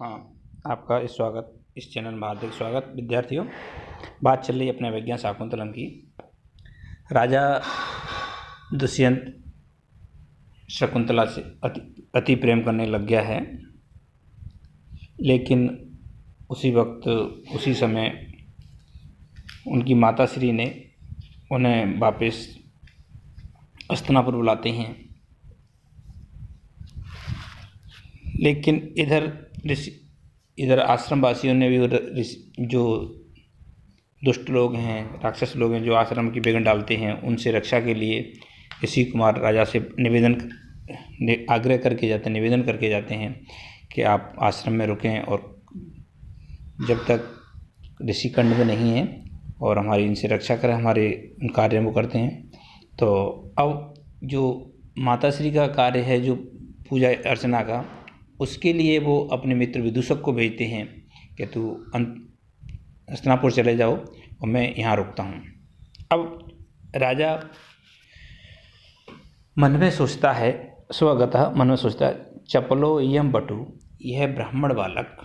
हाँ, आपका इस चैनल में हार्दिक स्वागत। विद्यार्थियों, बात चल रही है अपने विज्ञान शाकुंतलम की। राजा दुष्यंत शकुंतला से अति प्रेम करने लग गया है, लेकिन उसी समय उनकी माता श्री ने उन्हें वापस हस्तिनापुर बुलाते हैं। लेकिन इधर आश्रम वासियों ने भी जो दुष्ट लोग हैं, राक्षस लोग हैं, जो आश्रम की विघ्न डालते हैं, उनसे रक्षा के लिए ऋषि कुमार राजा से निवेदन करके जाते हैं कि आप आश्रम में रुकें और जब तक ऋषि कंड में नहीं है और हमारी इनसे रक्षा करें, हमारे कार्य वो करते हैं। तो अब जो माताश्री का कार्य है, जो पूजा अर्चना का, उसके लिए वो अपने मित्र विदूषक को भेजते हैं कि तू हस्तिनापुर चले जाओ और मैं यहाँ रुकता हूँ। अब राजा मन में सोचता है, चपलो यम बटु, यह ब्राह्मण बालक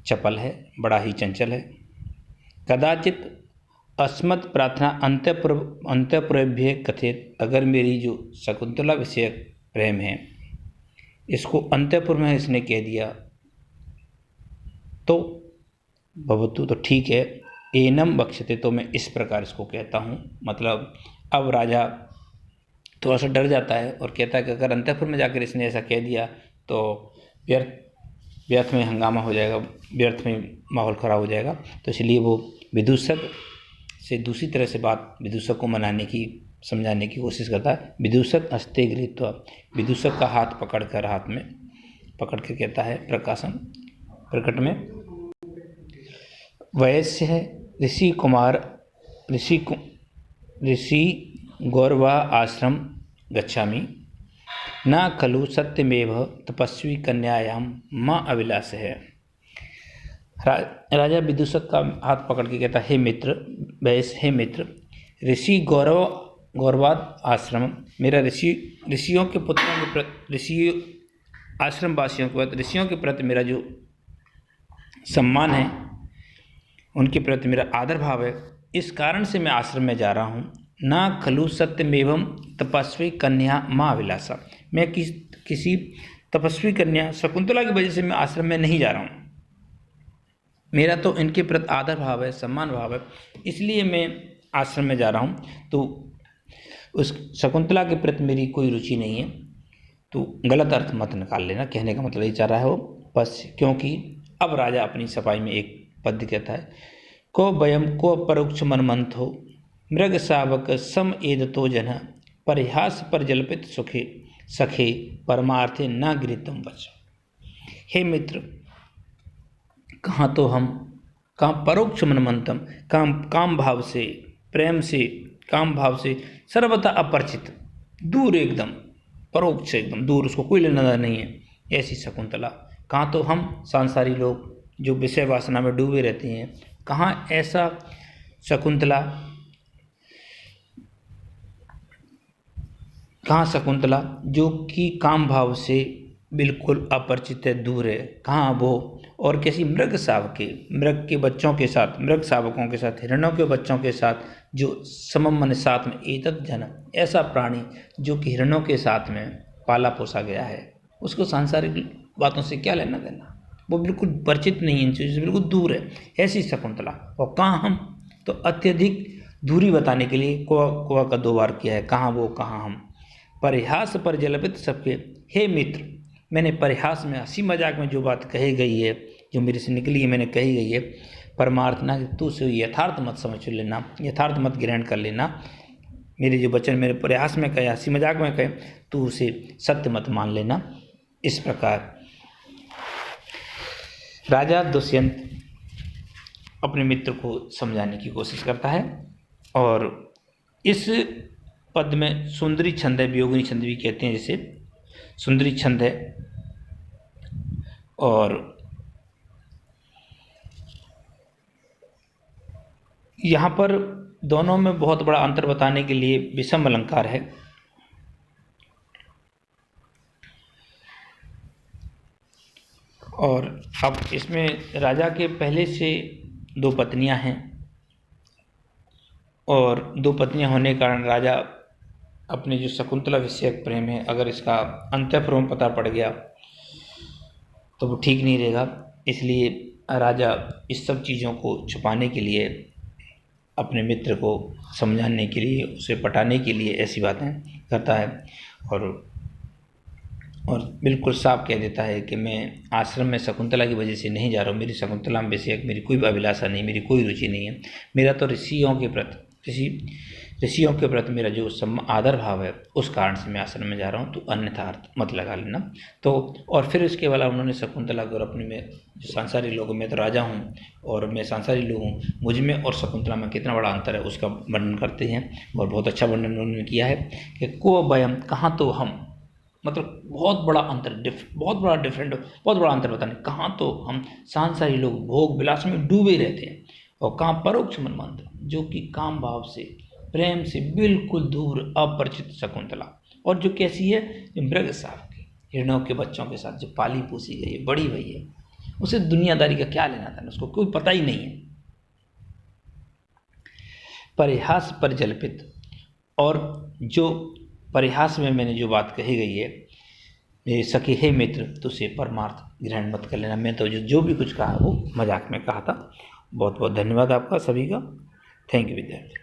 चपल है, बड़ा ही चंचल है। कदाचित अस्मत् प्रार्थना अंतःपुरेभ्य कथित, अगर मेरी जो शकुंतला विषयक प्रेम है इसको अंतःपुर में इसने कह दिया तो भवतु, तो ठीक है। एनम बक्षते, तो मैं इस प्रकार इसको कहता हूँ। मतलब अब राजा थोड़ा सा डर जाता है और कहता है कि अगर अंतःपुर में जाकर इसने ऐसा कह दिया तो व्यर्थ में हंगामा हो जाएगा, व्यर्थ में माहौल खराब हो जाएगा। तो इसलिए वो विदूषक से दूसरी तरह से विदूषक को समझाने की कोशिश करता है। विदूषक हस्ते गृहीत्वा, विदूषक का हाथ हाथ में पकड़ के कहता है प्रकट में, वयस्य है ऋषि गौरवा आश्रम गच्छामि, न खलु सत्यमेव तपस्वी कन्यायां माँ अभिलाष है। राजा विदूषक का हाथ पकड़ के कहता है, हे मित्र, ऋषि गौरवाद आश्रम, मेरा ऋषियों के पुत्रों के प्रति, आश्रम वासियों के प्रति, ऋषियों के प्रति मेरा जो सम्मान है, उनके प्रति मेरा आदर भाव है, इस कारण से मैं आश्रम में जा रहा हूँ। ना खलु सत्यमेवं तपस्वी कन्या माँ अभिलाषा, मैं किसी तपस्वी कन्या शकुंतला की वजह से मैं आश्रम में नहीं जा रहा हूँ। मेरा तो इनके प्रति आदर भाव है, सम्मान भाव है, इसलिए मैं आश्रम में जा रहा हूँ। तो उस शकुंतला के प्रति मेरी कोई रुचि नहीं है। तो गलत अर्थ मत निकाल लेना, कहने का मतलब ये चाह रहा है वो बस। क्योंकि अब राजा अपनी सफाई में एक पद्य कहता है, को वयम को परोक्ष मनमंथो, मृग शावक सम एदतो जन, परिहास पर जल्पित सुखे सखे, परमार्थे न गृहीतम वच। हे मित्र, कहाँ तो हम परोक्ष मनमंतम, काम भाव से, प्रेम से, काम भाव से सर्वथा अपरिचित, दूर, एकदम परोक्ष, एकदम दूर, उसको कोई लेना देना नहीं है, ऐसी शकुंतला। कहाँ तो हम सांसारी लोग जो विषय वासना में डूबे रहते हैं, कहाँ ऐसा शकुंतला जो कि काम भाव से बिल्कुल अपरिचित है, दूर है, कहाँ वो, और किसी मृग के बच्चों के साथ, मृग शावकों के साथ, हिरणों के बच्चों के साथ, जो समम मन साथ में, एतत् जन, ऐसा प्राणी जो कि हिरणों के साथ में पाला पोसा गया है, उसको सांसारिक बातों से क्या लेना देना, वो बिल्कुल परिचित नहीं है, इन चीज़ों से बिल्कुल दूर है, ऐसी शकुंतला। और कहाँ हम, तो अत्यधिक दूरी बताने के लिए कुआ का 2 बार किया है, कहाँ वो, कहाँ हम। परिहास पर जलपित सबके, हे मित्र, मैंने परिहास में, हंसी मजाक में जो बात कही गई है, जो मेरे से निकली है, मैंने कही गई है, परमार्थ ना, तू उसे यथार्थ मत समझ लेना, यथार्थ मत ग्रहण कर लेना। मेरे जो वचन मेरे प्रयास में कहे, हंसी मजाक में कहे, तू उसे सत्य मत मान लेना। इस प्रकार राजा दुष्यंत अपने मित्र को समझाने की कोशिश करता है। और इस पद में सुंदरी छंद है, वियोगिनी छंद भी कहते हैं, जिसे सुंदरी छंद है। और यहाँ पर दोनों में बहुत बड़ा अंतर बताने के लिए विषम अलंकार है। और अब इसमें राजा के पहले से 2 पत्नियां हैं, और 2 पत्नियां होने के कारण राजा अपने जो शकुंतला विषयक प्रेम है, अगर इसका अंतःपुर पता पड़ गया तो वो ठीक नहीं रहेगा। इसलिए राजा इस सब चीज़ों को छुपाने के लिए, अपने मित्र को समझाने के लिए, उसे पटाने के लिए ऐसी बातें करता है, और बिल्कुल साफ कह देता है कि मैं आश्रम में शकुंतला की वजह से नहीं जा रहा हूँ। मेरी शकुंतला विषयक मेरी कोई अभिलाषा नहीं, मेरी कोई रुचि नहीं है। मेरा तो ऋषियों के प्रति मेरा जो आदर भाव है, उस कारण से मैं आश्रम में जा रहा हूँ, तो अन्यथा अर्थ मत लगा लेना। तो और फिर उसके बाद उन्होंने शकुंतला को, और अपने में जो सांसारिक लोग, मैं तो राजा हूँ और मैं सांसारिक लोग हूँ, मुझ में और शकुंतला में कितना बड़ा अंतर है उसका वर्णन करते हैं। और बहुत अच्छा वर्णन उन्होंने किया है कि को वयम, कहाँ तो हम, मतलब बहुत बड़ा अंतर, बहुत बड़ा डिफरेंट, बहुत बड़ा अंतर बताने। कहाँ तो हम सांसारिक लोग भोग विलास में डूबे रहते हैं, और कहाँ परोक्ष मनमंत्र, जो कि काम भाव से, प्रेम से बिल्कुल दूर अपरिचित शकुंतला, और जो कैसी है, जो मृग साफ की हिरणों के बच्चों के साथ जो पाली पोसी गई है, बड़ी हुई है, उसे दुनियादारी का क्या लेना था, उसको कोई पता ही नहीं है। परिहास पर जल्पित, और जो परिहास में मैंने जो बात कही गई है, मेरे सखी हे मित्र, तो उसे परमार्थ ग्रहण मत कर लेना। मैं तो जो भी कुछ कहा वो मजाक में कहा था। बहुत बहुत धन्यवाद आपका सभी का। थैंक यू विद्यार्थी।